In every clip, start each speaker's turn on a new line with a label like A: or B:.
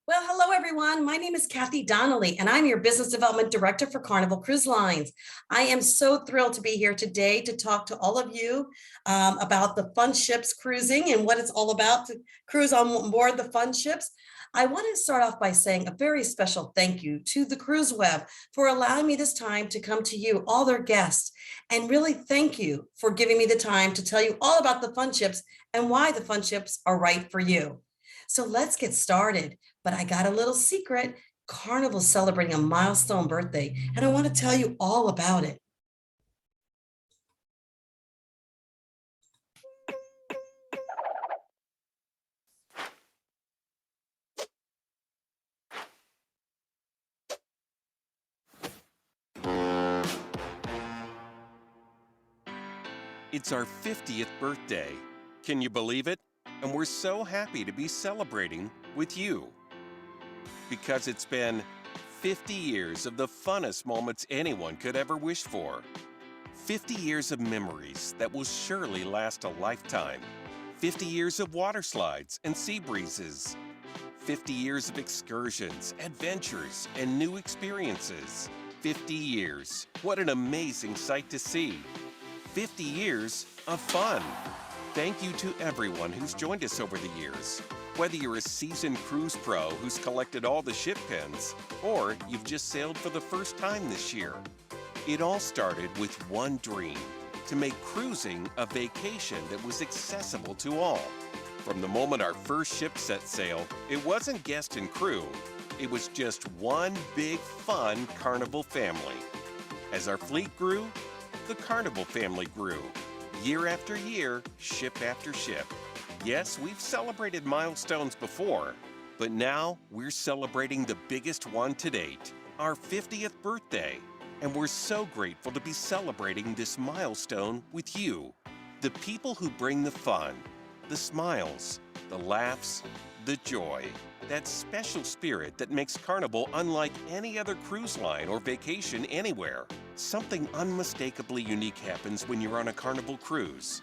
A: Well, hello, everyone. My name is Kathy Donnelly, and I'm your Business Development Director for Carnival Cruise Lines. I am so thrilled to be here today to talk to all of you about the fun ships cruising and what it's all about to cruise on board the fun ships. I want to start off by saying a very special thank you to the Cruise Web for allowing me this time to come to you, all their guests, and really thank you for giving me the time to tell you all about the fun ships and why the fun ships are right for you. So let's get started. But I got a little secret. Carnival's celebrating a milestone birthday, and I want to tell you all about it.
B: It's our 50th birthday. Can you believe it? And we're so happy to be celebrating with you. Because it's been 50 years of the funnest moments anyone could ever wish for. 50 years of memories that will surely last a lifetime. 50 years of water slides and sea breezes. 50 years of excursions, adventures, and new experiences. 50 years. What an amazing sight to see. 50 years of fun. Thank you to everyone who's joined us over the years. Whether you're a seasoned cruise pro who's collected all the ship pins, or you've just sailed for the first time this year. It all started with one dream, to make cruising a vacation that was accessible to all. From the moment our first ship set sail, it wasn't guest and crew. It was just one big fun Carnival family. As our fleet grew, the Carnival family grew. Year after year, ship after ship. Yes, we've celebrated milestones before, but now we're celebrating the biggest one to date, our 50th birthday. And we're so grateful to be celebrating this milestone with you, the people who bring the fun, the smiles, the laughs, the joy, that special spirit that makes Carnival unlike any other cruise line or vacation anywhere. Something unmistakably unique happens when you're on a Carnival cruise.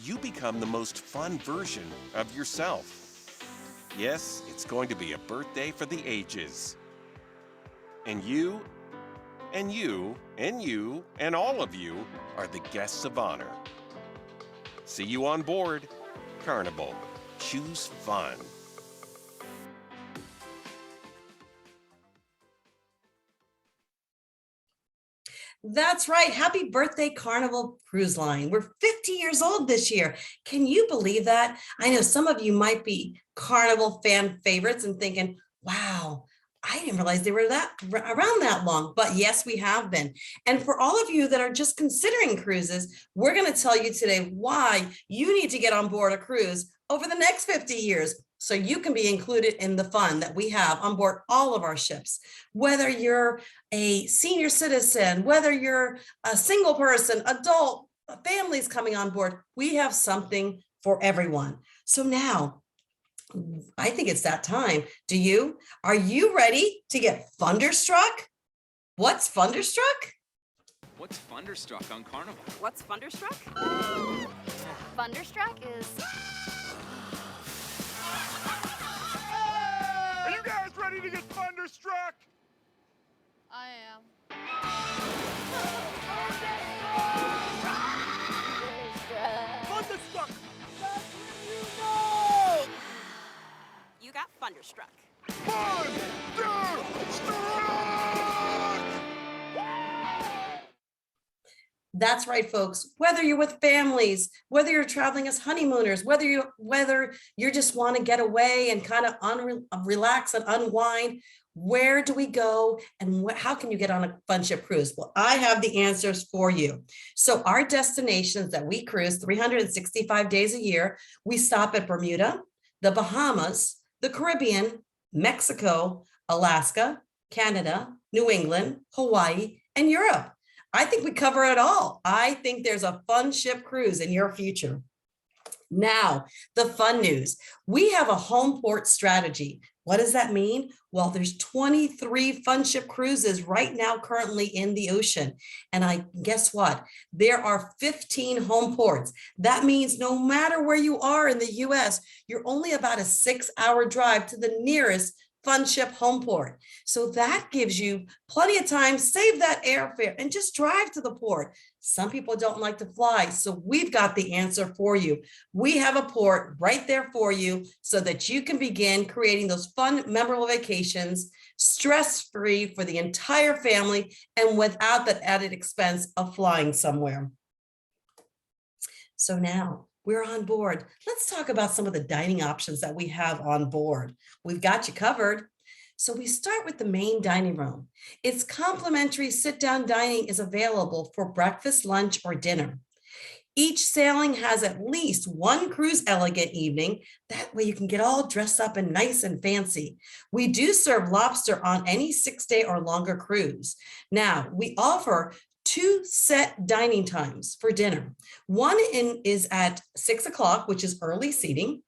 B: You become the most fun version of yourself. Yes, it's going to be a birthday for the ages. And you, and you, and you, and all of you are the guests of honor. See you on board. Carnival. Choose fun.
A: That's right. Happy birthday, Carnival Cruise Line. We're 50 years old this year. Can you believe that? I know some of you might be Carnival fan favorites and thinking, wow, I didn't realize they were around that long, but yes, we have been. And for all of you that are just considering cruises, we're going to tell you today why you need to get on board a cruise over the next 50 years. So you can be included in the fun that we have on board all of our ships. Whether you're a senior citizen, whether you're a single person, adult, families coming on board, we have something for everyone. So now, I think it's that time. Do you? Are you ready to get Funderstruck? What's Funderstruck?
C: What's Funderstruck on Carnival?
D: What's Funderstruck? Funderstruck is...
E: Are you guys ready to get Funderstruck?
F: I am.
E: Funderstruck!
F: That's when you know!
D: You got Funderstruck.
A: That's right, folks. Whether you're with families, whether you're traveling as honeymooners, whether you just want to get away and kind of relax and unwind, where do we go and how can you get on a fun ship cruise? Well, I have the answers for you. So our destinations that we cruise 365 days a year, we stop at Bermuda, the Bahamas, the Caribbean, Mexico, Alaska, Canada, New England, Hawaii, and Europe. I think we cover it all. I think there's a fun ship cruise in your future. Now, the fun news. We have a home port strategy. What does that mean? Well, there's 23 fun ship cruises right now currently in the ocean. And guess what? There are 15 home ports. That means no matter where you are in the US, you're only about a 6-hour drive to the nearest fun ship home port. So that gives you plenty of time, save that airfare and just drive to the port. Some people don't like to fly, so we've got the answer for you. We have a port right there for you so that you can begin creating those fun, memorable vacations, stress-free for the entire family and without that added expense of flying somewhere. So now we're on board. Let's talk about some of the dining options that we have on board. We've got you covered. So we start with the main dining room. Its complimentary sit-down dining is available for breakfast, lunch, or dinner. Each sailing has at least one cruise elegant evening. That way you can get all dressed up and nice and fancy. We do serve lobster on any 6-day or longer cruise. Now, we offer 2 set dining times for dinner. One is at 6 o'clock, which is early seating.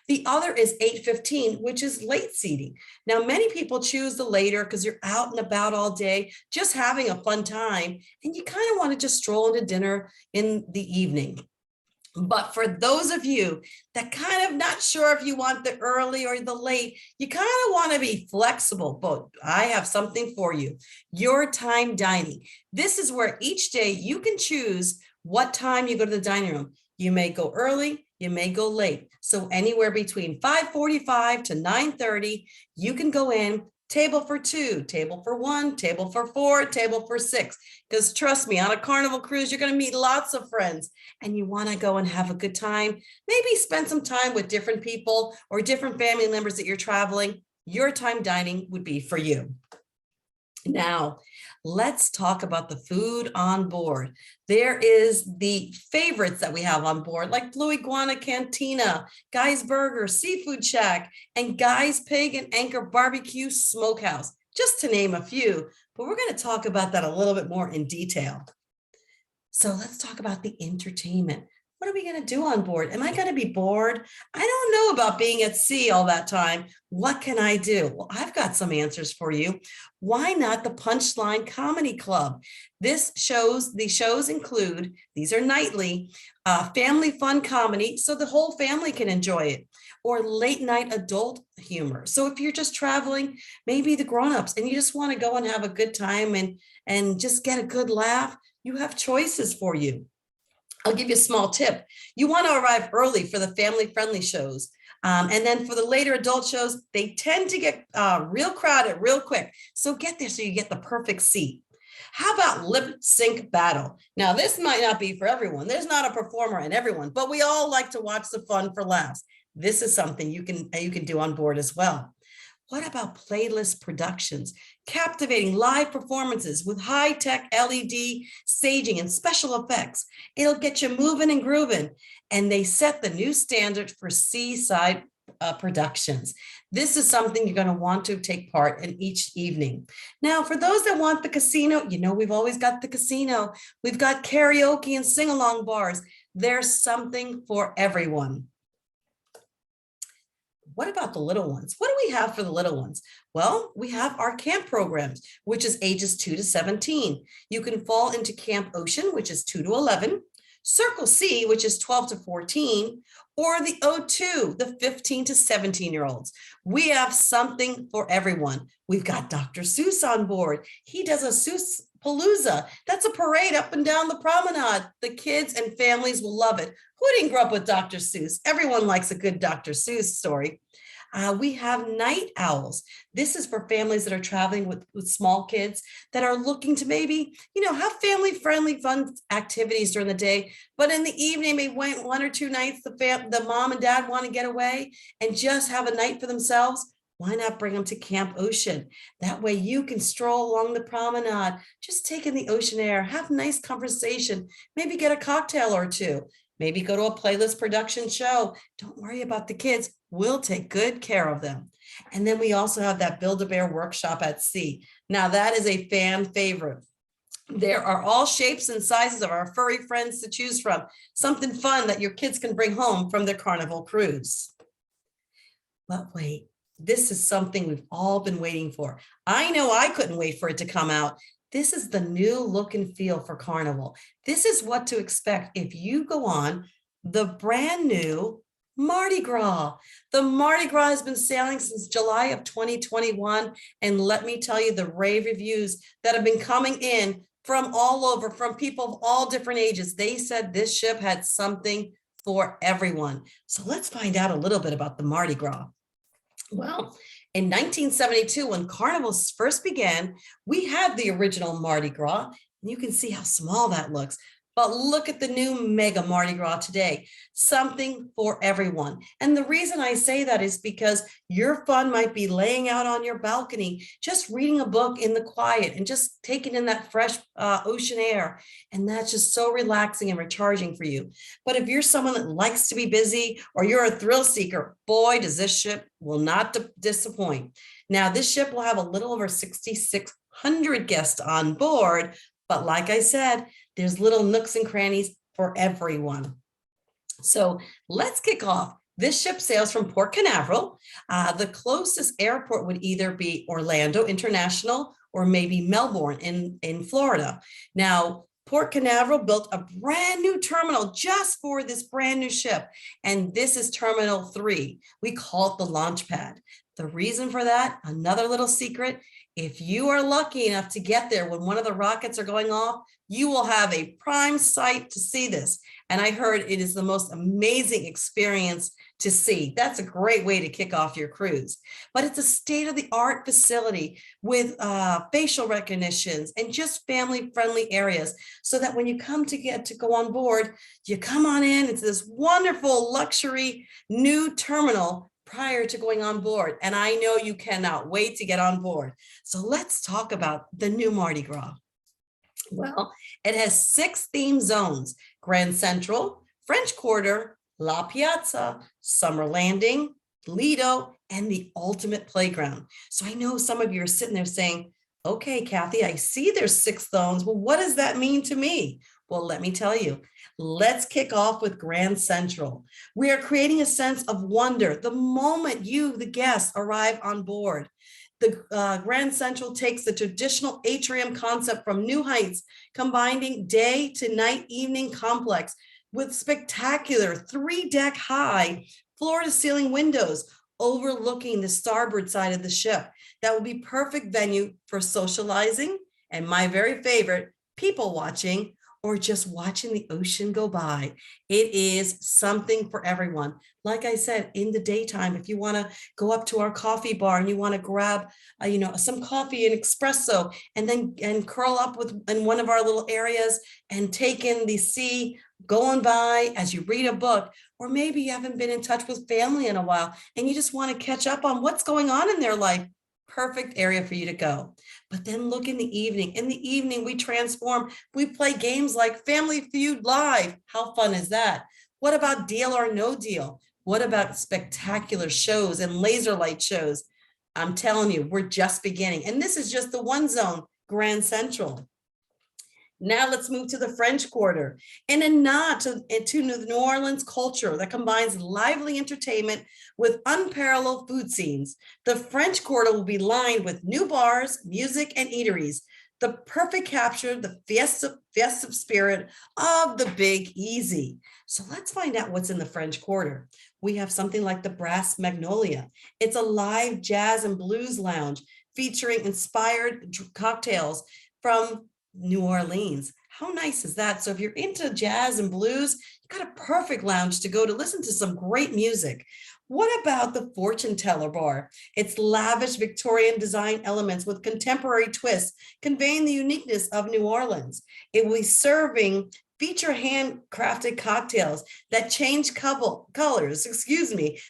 A: The other is 8:15, which is late seating. Now, many people choose the later because you're out and about all day, just having a fun time, and you kind of want to just stroll into dinner in the evening. But for those of you that kind of not sure if you want the early or the late, you kind of want to be flexible, but I have something for you. Your time dining. This is where each day you can choose what time you go to the dining room. You may go early, you may go late. So anywhere between 5:45 to 9:30, you can go in, table for 2, table for 1, table for 4, table for 6. Because trust me, on a Carnival cruise, you're going to meet lots of friends and you want to go and have a good time. Maybe spend some time with different people or different family members that you're traveling. Your time dining would be for you. Now, let's talk about the food on board. There is the favorites that we have on board, like Blue Iguana Cantina, Guy's Burger, Seafood Shack, and Guy's Pig and Anchor Barbecue Smokehouse, just to name a few. But we're going to talk about that a little bit more in detail. So let's talk about the entertainment. What are we going to do on board? Am I going to be bored? I don't know about being at sea all that time. What can I do? Well, I've got some answers for you. Why not the Punchline Comedy Club? The shows include, these are nightly, family fun comedy, so the whole family can enjoy it, or late night adult humor. So if you're just traveling, maybe the grown-ups, and you just want to go and have a good time and just get a good laugh, you have choices for you. I'll give you a small tip. You want to arrive early for the family-friendly shows. And then for the later adult shows, they tend to get real crowded real quick. So get there so you get the perfect seat. How about lip sync battle? Now, this might not be for everyone. There's not a performer in everyone, but we all like to watch the fun for laughs. This is something you can do on board as well. What about playlist productions? Captivating live performances with high-tech LED staging and special effects. It'll get you moving and grooving. And they set the new standard for seaside productions. This is something you're going to want to take part in each evening. Now, for those that want the casino, we've always got the casino. We've got karaoke and sing-along bars. There's something for everyone. What about the little ones? What do we have for the little ones? Well, we have our camp programs, which is ages 2 to 17. You can fall into Camp Ocean, which is 2 to 11, Circle C, which is 12 to 14, or the O2, the 15 to 17-year-olds. We have something for everyone. We've got Dr. Seuss on board. He does a Seuss Palooza. That's a parade up and down the promenade. The kids and families will love it. Who didn't grow up with Dr. Seuss? Everyone likes a good Dr. Seuss story. We have night owls. This is for families that are traveling with small kids that are looking to maybe, have family-friendly fun activities during the day, but in the evening, maybe 1 or 2 nights, the mom and dad want to get away and just have a night for themselves. Why not bring them to Camp Ocean? That way you can stroll along the promenade, just take in the ocean air, have nice conversation, maybe get a cocktail or two, maybe go to a playlist production show. Don't worry about the kids. We'll take good care of them. And then we also have that Build-A-Bear workshop at sea. Now that is a fan favorite. There are all shapes and sizes of our furry friends to choose from. Something fun that your kids can bring home from their Carnival cruise. But wait. This is something we've all been waiting for. I know I couldn't wait for it to come out. This is the new look and feel for Carnival. This is what to expect if you go on the brand new Mardi Gras. The Mardi Gras has been sailing since July of 2021. And let me tell you the rave reviews that have been coming in from all over, from people of all different ages. They said this ship had something for everyone. So let's find out a little bit about the Mardi Gras. Well, in 1972, when Carnival first began, we had the original Mardi Gras, and you can see how small that looks. But look at the new mega Mardi Gras today, something for everyone. And the reason I say that is because your fun might be laying out on your balcony, just reading a book in the quiet and just taking in that fresh ocean air. And that's just so relaxing and recharging for you. But if you're someone that likes to be busy or you're a thrill seeker, boy, does this ship will not disappoint. Now, this ship will have a little over 6,600 guests on board. But like I said, there's little nooks and crannies for everyone. So let's kick off. This ship sails from Port Canaveral. The closest airport would either be Orlando International or maybe Melbourne in Florida. Now, Port Canaveral built a brand new terminal just for this brand new ship. And this is Terminal 3. We call it the launch pad. The reason for that, another little secret, if you are lucky enough to get there when one of the rockets are going off, you will have a prime sight to see this. And I heard it is the most amazing experience to see. That's a great way to kick off your cruise. But it's a state-of-the-art facility with facial recognitions and just family-friendly areas so that when you come to go on board, you come on in. It's this wonderful luxury new terminal prior to going on board. And I know you cannot wait to get on board. So let's talk about the new Mardi Gras. Well, it has 6 theme zones: Grand Central, French Quarter, La Piazza, Summer Landing, Lido, and the ultimate playground. So I know some of you are sitting there saying, okay, Kathy, I see there's 6 zones. Well, what does that mean to me? Well, let me tell you. Let's kick off with Grand Central. We are creating a sense of wonder the moment you, the guests, arrive on board. The Grand Central takes the traditional atrium concept from New Heights, combining day to night evening complex with spectacular 3-deck high floor to ceiling windows overlooking the starboard side of the ship. That will be perfect venue for socializing and my very favorite, people watching, or just watching the ocean go by. It is something for everyone. Like I said, in the daytime, if you want to go up to our coffee bar and you want to grab, some coffee and espresso, and curl up in one of our little areas and take in the sea going by as you read a book, or maybe you haven't been in touch with family in a while and you just want to catch up on what's going on in their life. Perfect area for you to go. But then look in the evening. In the evening, we transform. We play games like Family Feud Live. How fun is that? What about Deal or No Deal? What about spectacular shows and laser light shows? I'm telling you, we're just beginning. And this is just the one zone, Grand Central. Now let's move to the French Quarter. In a nod to the New Orleans culture that combines lively entertainment with unparalleled food scenes, the French Quarter will be lined with new bars, music, and eateries. The perfect capture the festive spirit of the Big Easy. So let's find out what's in the French Quarter. We have something like the Brass Magnolia. It's a live jazz and blues lounge featuring inspired cocktails from New Orleans. How nice is that? So if you're into jazz and blues, you got a perfect lounge to go to listen to some great music. What about the Fortune Teller Bar? It's lavish Victorian design elements with contemporary twists, conveying the uniqueness of New Orleans. It will be serving feature handcrafted cocktails that change colors,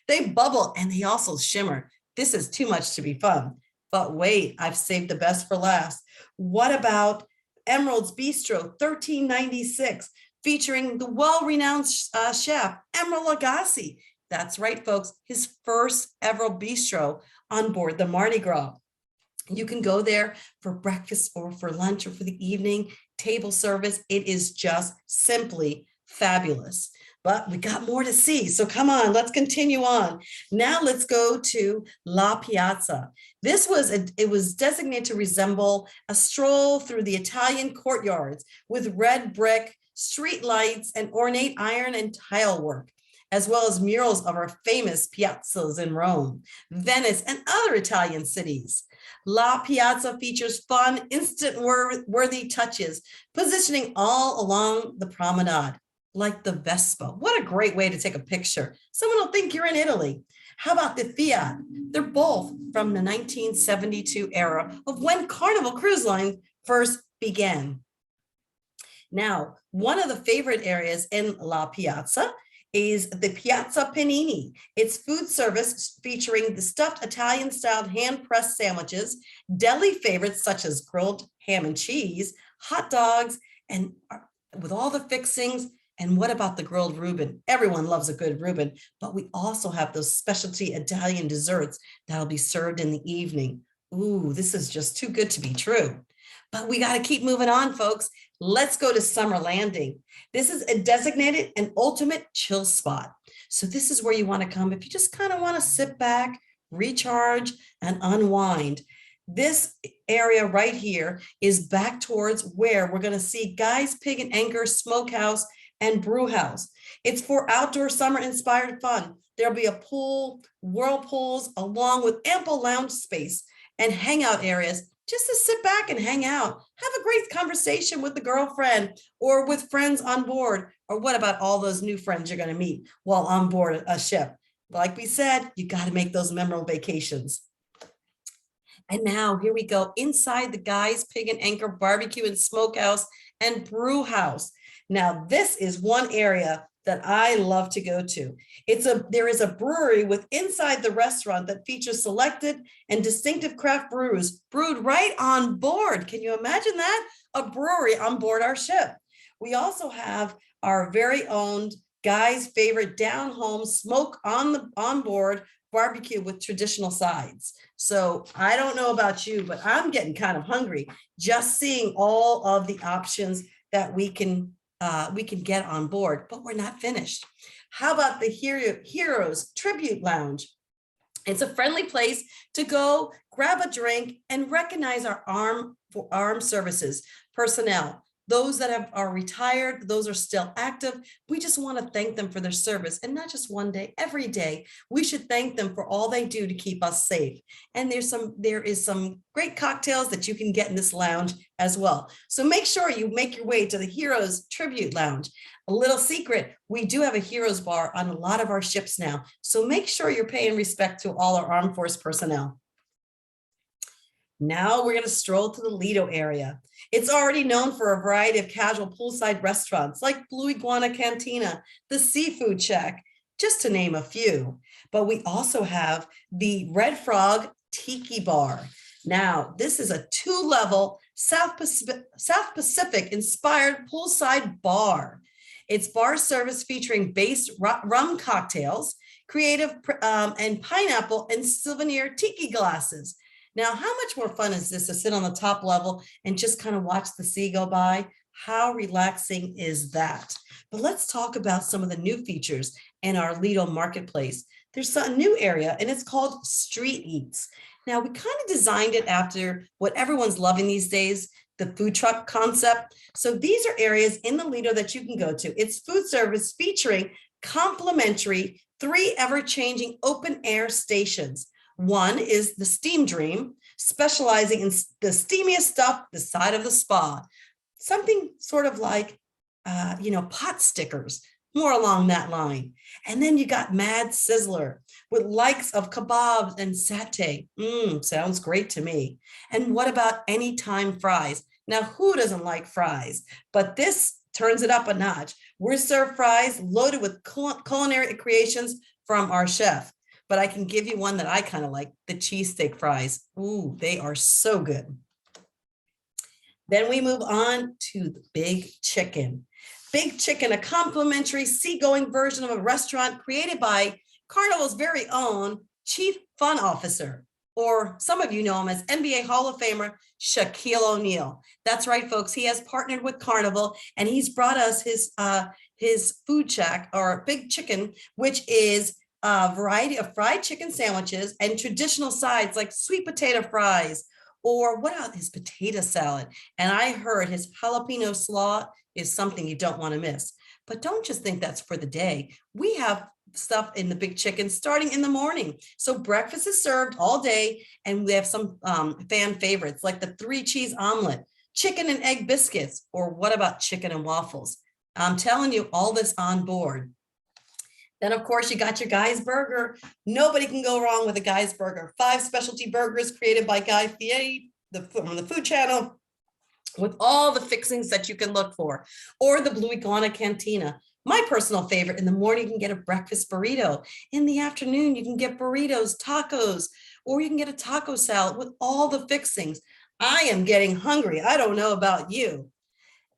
A: they bubble and they also shimmer. This is too much to be fun. But wait, I've saved the best for last. What about Emerald's Bistro, $13.96, featuring the well-renowned chef, Emerald Lagasse. That's right, folks, his first ever bistro on board the Mardi Gras. You can go there for breakfast or for lunch or for the evening, table service. It is just simply fabulous. But we got more to see. So come on, let's continue on. Now let's go to La Piazza. It was designated to resemble a stroll through the Italian courtyards with red brick, street lights, and ornate iron and tile work. as well as murals of our famous piazzas in Rome, Venice, and other Italian cities. La Piazza features fun, instant-worthy touches, positioning all along the promenade, like the Vespa. What a great way to take a picture. Someone will think you're in Italy. How about the Fiat? They're both from the 1972 era of when Carnival Cruise Line first began. Now, one of the favorite areas in La Piazza is the Piazza Panini. It's food service featuring the stuffed Italian-styled hand-pressed sandwiches, deli favorites such as grilled ham and cheese, hot dogs, and with all the fixings. And what about the grilled Reuben? Everyone loves a good Reuben, but we also have those specialty Italian desserts that'll be served in the evening. Ooh, this is just too good to be true. But we got to keep moving on, folks. Let's go to Summer Landing. This is a designated and ultimate chill spot. So this is where you want to come if you just kind of want to sit back, recharge, and unwind. This area right here is back towards where we're going to see Guy's Pig and Anchor Smokehouse and Brew House. It's for outdoor summer inspired fun. There'll be a pool, whirlpools, along with ample lounge space and hangout areas just to sit back and hang out, have a great conversation with the girlfriend or with friends on board. Or what about all those new friends you're going to meet while on board a ship? Like we said, you got to make those memorable vacations. And now here we go inside the Guy's Pig and Anchor Barbecue and Smokehouse and Brew House. Now, this is one area that I love to go to. There is a brewery with inside the restaurant that features selected and distinctive craft brews brewed right on board. Can you imagine that? A brewery on board our ship. We also have our very own Guy's favorite down home smoke on board barbecue with traditional sides. So I don't know about you, but I'm getting kind of hungry just seeing all of the options that we can get on board, but we're not finished. How about the Heroes Tribute Lounge? It's a friendly place to go grab a drink and recognize our armed services personnel. Those that are retired, those are still active. We just want to thank them for their service, and not just one day, every day. We should thank them for all they do to keep us safe. And there is some great cocktails that you can get in this lounge as well. So make sure you make your way to the Heroes Tribute Lounge. A little secret, we do have a Heroes Bar on a lot of our ships now. So make sure you're paying respect to all our armed force personnel. Now we're going to stroll to the Lido area. It's already known for a variety of casual poolside restaurants like Blue Iguana Cantina, the Seafood Shack, just to name a few. But we also have the Red Frog Tiki Bar. Now, this is a 2-level South Pacific inspired poolside bar. It's bar service featuring base rum cocktails, creative and pineapple and souvenir tiki glasses. Now, how much more fun is this to sit on the top level and just kind of watch the sea go by? How relaxing is that? But let's talk about some of the new features in our Lido marketplace. There's a new area and it's called Street Eats. Now, we kind of designed it after what everyone's loving these days, the food truck concept. So these are areas in the Lido that you can go to. It's food service featuring complimentary 3 ever-changing open air stations. One is the Steam Dream, specializing in the steamiest stuff this side of the spa. Something sort of like, pot stickers, more along that line. And then you got Mad Sizzler with likes of kebabs and satay. Sounds great to me. And what about Anytime Fries? Now, who doesn't like fries? But this turns it up a notch. We're served fries loaded with culinary creations from our chef. But I can give you one that I kind of like, the cheesesteak fries. Ooh, they are so good. Then we move on to the Big Chicken. Big Chicken, a complimentary seagoing version of a restaurant created by Carnival's very own Chief Fun Officer, or some of you know him as NBA Hall of Famer Shaquille O'Neal. That's right, folks. He has partnered with Carnival, and he's brought us his food shack, or Big Chicken, which is a variety of fried chicken sandwiches and traditional sides like sweet potato fries, or what about his potato salad? And I heard his jalapeno slaw is something you don't want to miss. But don't just think that's for the day. We have stuff in the big chicken starting in the morning. So breakfast is served all day, and we have some fan favorites like the 3-cheese omelet, chicken and egg biscuits, or what about chicken and waffles? I'm telling you, all this on board. Then, of course, you got your Guy's Burger. Nobody can go wrong with a Guy's Burger. 5 specialty burgers created by Guy Fieri, from the Food Channel, with all the fixings that you can look for. Or the Blue Iguana Cantina. My personal favorite, in the morning, you can get a breakfast burrito. In the afternoon, you can get burritos, tacos, or you can get a taco salad with all the fixings. I am getting hungry. I don't know about you.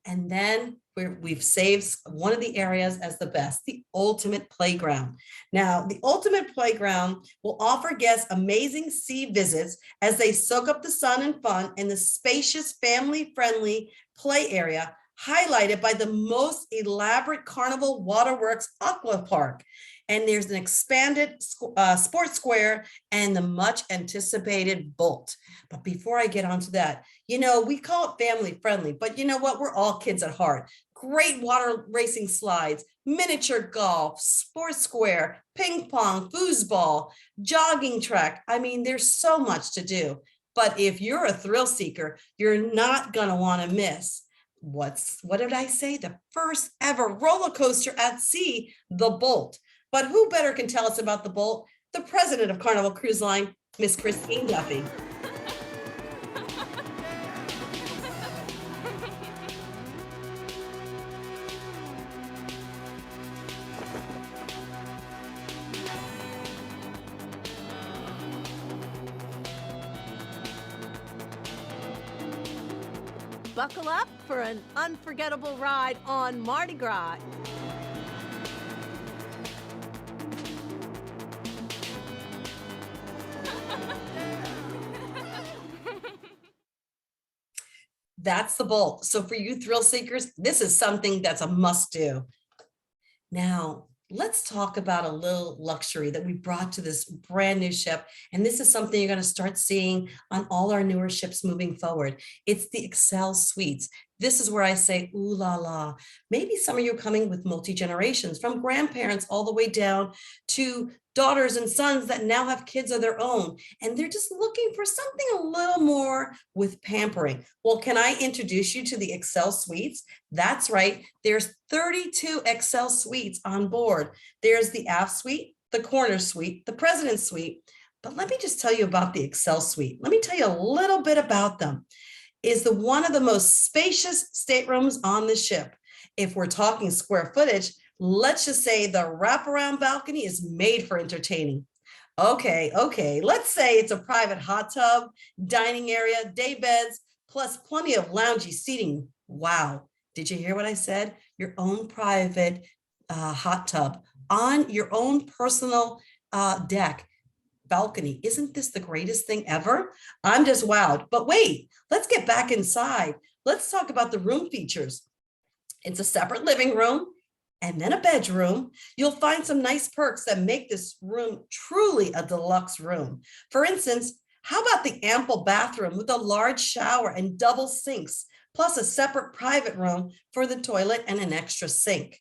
A: And then we've saved one of the areas as the best, the ultimate playground. Now, the ultimate playground will offer guests amazing sea visits as they soak up the sun and fun in the spacious, family-friendly play area, highlighted by the most elaborate Carnival Waterworks Aqua Park. And there's an expanded sports square and the much anticipated Bolt. But before I get onto that, we call it family friendly, but you know what? We're all kids at heart. Great water racing slides, miniature golf, sports square, ping pong, foosball, jogging track. I mean, there's so much to do. But if you're a thrill seeker, you're not going to want to miss what did I say? The first ever roller coaster at sea, the Bolt. But who better can tell us about the Bolt? The president of Carnival Cruise Line, Miss Christine Duffy.
G: Buckle up for an unforgettable ride on Mardi Gras.
A: That's the Bolt. So for you thrill seekers, this is something that's a must do. Now, let's talk about a little luxury that we brought to this brand new ship. And this is something you're going to start seeing on all our newer ships moving forward. It's the Excel Suites. This is where I say, ooh la la. Maybe some of you are coming with multi-generations, from grandparents all the way down to daughters and sons that now have kids of their own. And they're just looking for something a little more with pampering. Well, can I introduce you to the Excel Suites? That's right. There's 32 Excel Suites on board. There's the aft suite, the corner suite, the president's suite. But let me just tell you about the Excel Suite. Let me tell you a little bit about them. Is one of the most spacious staterooms on the ship. If we're talking square footage, let's just say the wraparound balcony is made for entertaining. Okay, let's say it's a private hot tub, dining area, day beds, plus plenty of loungy seating. Wow, did you hear what I said? Your own private hot tub on your own personal deck. Balcony. Isn't this the greatest thing ever? I'm just wowed. But wait, let's get back inside. Let's talk about the room features. It's a separate living room and then a bedroom. You'll find some nice perks that make this room truly a deluxe room. For instance, how about the ample bathroom with a large shower and double sinks, plus a separate private room for the toilet and an extra sink?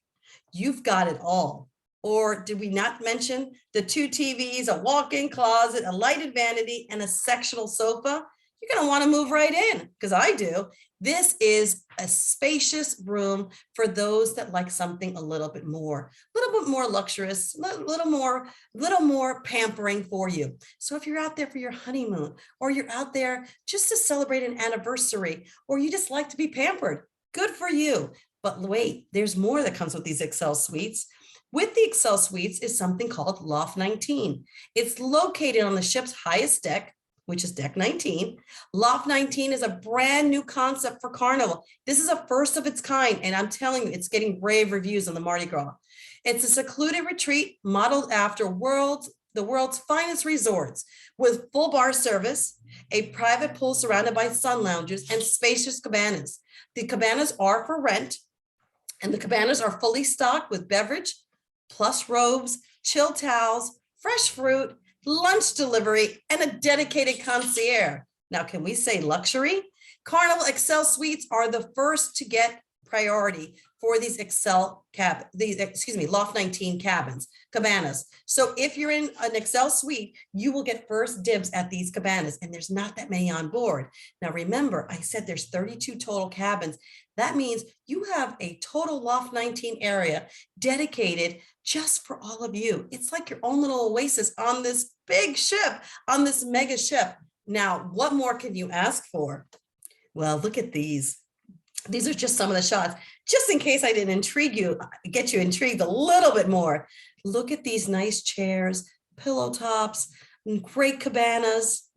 A: You've got it all. Or did we not mention the 2 TVs, a walk-in closet, a lighted vanity, and a sectional sofa? You're going to want to move right in, because I do. This is a spacious room for those that like something a little bit more luxurious, a little more pampering for you. So if you're out there for your honeymoon, or you're out there just to celebrate an anniversary, or you just like to be pampered, good for you. But wait, there's more that comes with these Excel Suites. With the Excel Suites is something called Loft 19. It's located on the ship's highest deck, which is deck 19. Loft 19 is a brand new concept for Carnival. This is a first of its kind, and I'm telling you, it's getting rave reviews on the Mardi Gras. It's a secluded retreat modeled after the world's finest resorts, with full bar service, a private pool surrounded by sun lounges, and spacious cabanas. The cabanas are for rent, and the cabanas are fully stocked with beverage, plus robes, chill towels, fresh fruit, lunch delivery, and a dedicated concierge. Now, can we say luxury? Carnival Excel Suites are the first to get priority for these Loft 19 cabanas. So if you're in an Excel suite, you will get first dibs at these cabanas, and there's not that many on board. Now, remember, I said there's 32 total cabins. That means you have a total Loft 19 area dedicated just for all of you. It's like your own little oasis on this big ship, on this mega ship. Now, what more can you ask for? Well, look at these. These are just some of the shots, just in case I didn't get you intrigued a little bit more. Look at these nice chairs, pillow tops, great cabanas,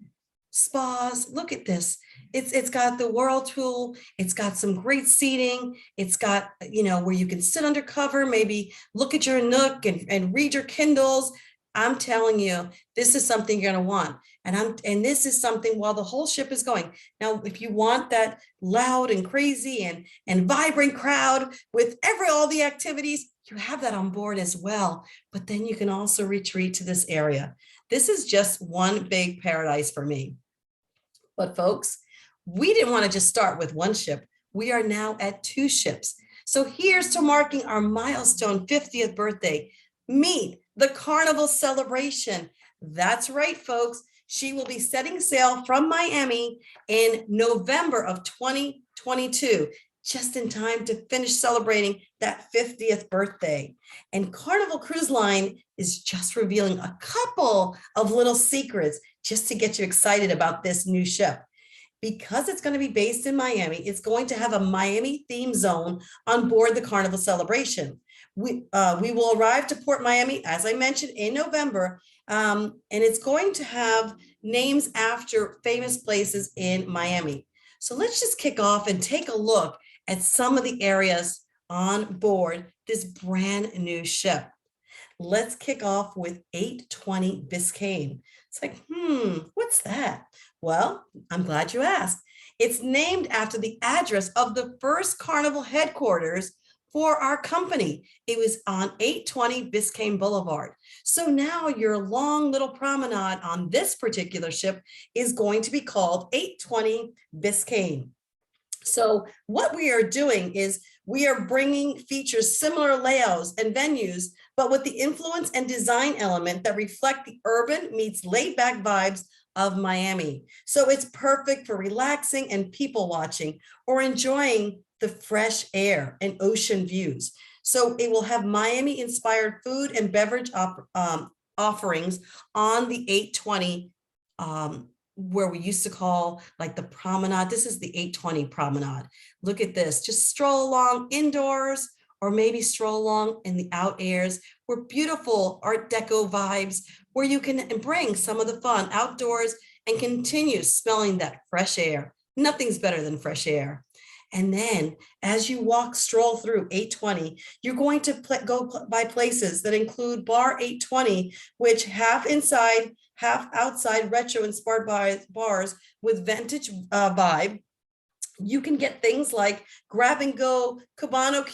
A: spas. Look at this. It's got the whirlpool. It's got some great seating. It's got, where you can sit under cover, maybe look at your Nook and read your Kindles. I'm telling you, this is something you're going to want. And this is something while the whole ship is going. Now, if you want that loud and crazy and vibrant crowd with all the activities, you have that on board as well. But then you can also retreat to this area. This is just one big paradise for me. But folks, we didn't want to just start with one ship. We are now at 2 ships. So here's to marking our milestone 50th birthday. Meet the Carnival celebration. That's right, folks. She will be setting sail from Miami in November of 2022, just in time to finish celebrating that 50th birthday. And Carnival Cruise Line is just revealing a couple of little secrets just to get you excited about this new ship. Because it's going to be based in Miami, it's going to have a Miami theme zone on board the Carnival celebration. We will arrive to Port Miami, as I mentioned, in November, and it's going to have names after famous places in Miami. So let's just kick off and take a look at some of the areas on board this brand new ship. Let's kick off with 820 Biscayne. It's like, what's that? Well, I'm glad you asked. It's named after the address of the first Carnival headquarters for our company. It was on 820 Biscayne Boulevard. So now your long little promenade on this particular ship is going to be called 820 Biscayne. So what we are doing is we are bringing features similar layouts and venues, but with the influence and design element that reflect the urban meets laid back vibes of Miami. So it's perfect for relaxing and people watching or enjoying the fresh air and ocean views. So it will have Miami inspired food and beverage offerings on the 820, where we used to call like the promenade. This is the 820 promenade. Look at this, just stroll along indoors or maybe stroll along in the out airs where beautiful Art Deco vibes, where you can bring some of the fun outdoors and continue smelling that fresh air. Nothing's better than fresh air. And then as you stroll through 820, you're going to go by places that include Bar 820, which half inside, half outside retro-inspired bars with vintage vibe. You can get things like grab and go Cubano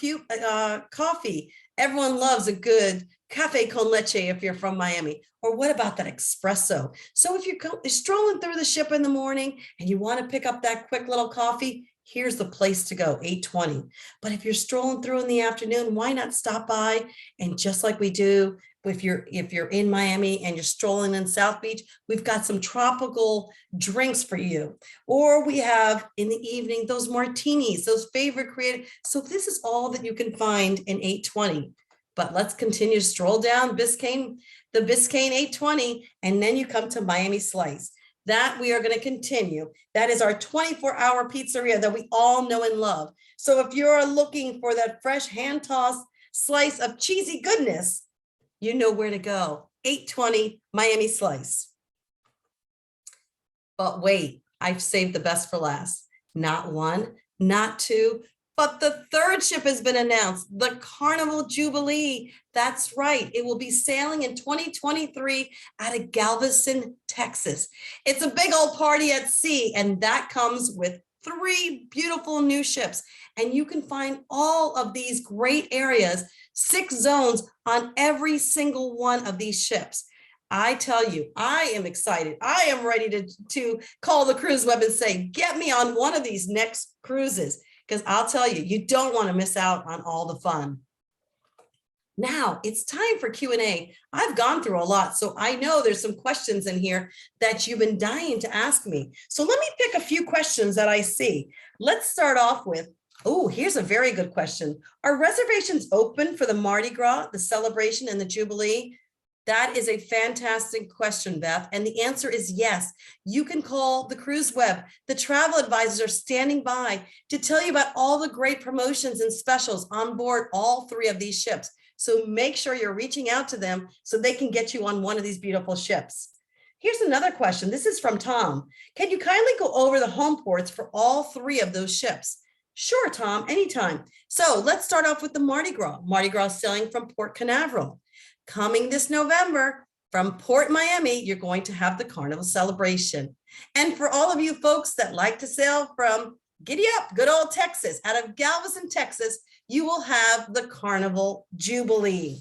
A: coffee. Everyone loves a good cafe con leche if you're from Miami. Or what about that espresso? So if you're strolling through the ship in the morning and you want to pick up that quick little coffee, here's the place to go, 820. But if you're strolling through in the afternoon, why not stop by? And just like we do, if you're in Miami and you're strolling in South Beach, we've got some tropical drinks for you. Or we have in the evening, those martinis, those favorite creative. So this is all that you can find in 820. But let's continue to stroll down the Biscayne 820, and then you come to Miami Slice. That we are going to continue. That is our 24-hour pizzeria that we all know and love. So if you're looking for that fresh hand-tossed slice of cheesy goodness, you know where to go. 820 Miami Slice. But wait, I've saved the best for last. Not one, not two, but the third ship has been announced, the Carnival Jubilee. That's right. It will be sailing in 2023 out of Galveston, Texas. It's a big old party at sea, and that comes with 3 beautiful new ships. And you can find all of these great areas, 6 zones on every single one of these ships. I tell you, I am excited. I am ready to call the cruise web and say, get me on one of these next cruises. because I'll tell you, you don't want to miss out on all the fun. Now it's time for Q&A. I've gone through a lot, so I know there's some questions in here that you've been dying to ask me. So let me pick a few questions that I see. Let's start off with, oh, here's a very good question. Are reservations open for the Mardi Gras, the celebration and the Jubilee? That is a fantastic question, Beth. And the answer is yes. You can call the Cruise Web. The travel advisors are standing by to tell you about all the great promotions and specials on board all three of these ships. So make sure you're reaching out to them so they can get you on one of these beautiful ships. Here's another question. This is from Tom. Can you kindly go over the home ports for all three of those ships? Sure, Tom, anytime. So let's start off with the Mardi Gras. Mardi Gras sailing from Port Canaveral. Coming this November from Port Miami, you're going to have the Carnival celebration. And for all of you folks that like to sail from giddy up, good old Texas, out of Galveston, Texas, you will have the Carnival Jubilee.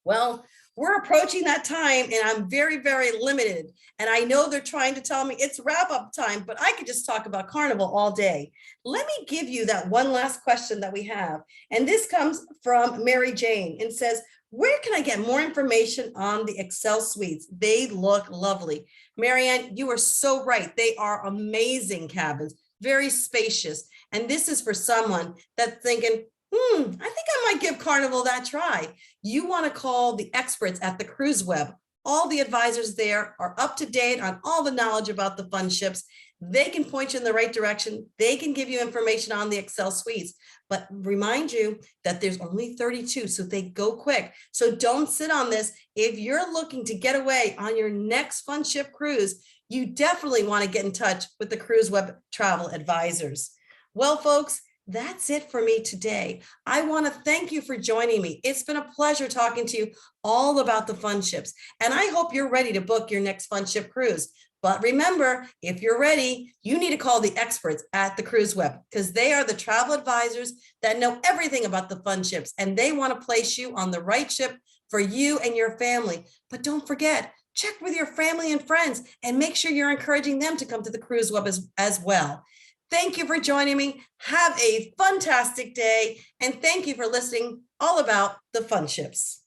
A: Well, we're approaching that time and I'm very, very limited. And I know they're trying to tell me it's wrap up time, but I could just talk about Carnival all day. Let me give you that one last question that we have. And this comes from Mary Jane and says, where can I get more information on the Excel suites? They look lovely. Marianne, you are so right. They are amazing cabins, very spacious. And this is for someone that's thinking, I think I might give Carnival that try. You want to call the experts at the Cruise Web. All the advisors there are up to date on all the knowledge about the fun ships. They can point you in the right direction. They can give you information on the Excel suites, but remind you that there's only 32, so they go quick. So don't sit on this. If you're looking to get away on your next fun ship cruise, you definitely want to get in touch with the Cruise Web travel advisors. Well, folks, that's it for me today. I want to thank you for joining me. It's been a pleasure talking to you all about the fun ships, and I hope you're ready to book your next fun ship cruise. But remember, if you're ready, you need to call the experts at the Cruise Web because they are the travel advisors that know everything about the fun ships, and they want to place you on the right ship for you and your family. But don't forget, check with your family and friends and make sure you're encouraging them to come to the Cruise Web as well. Thank you for joining me. Have a fantastic day. And thank you for listening all about the fun ships.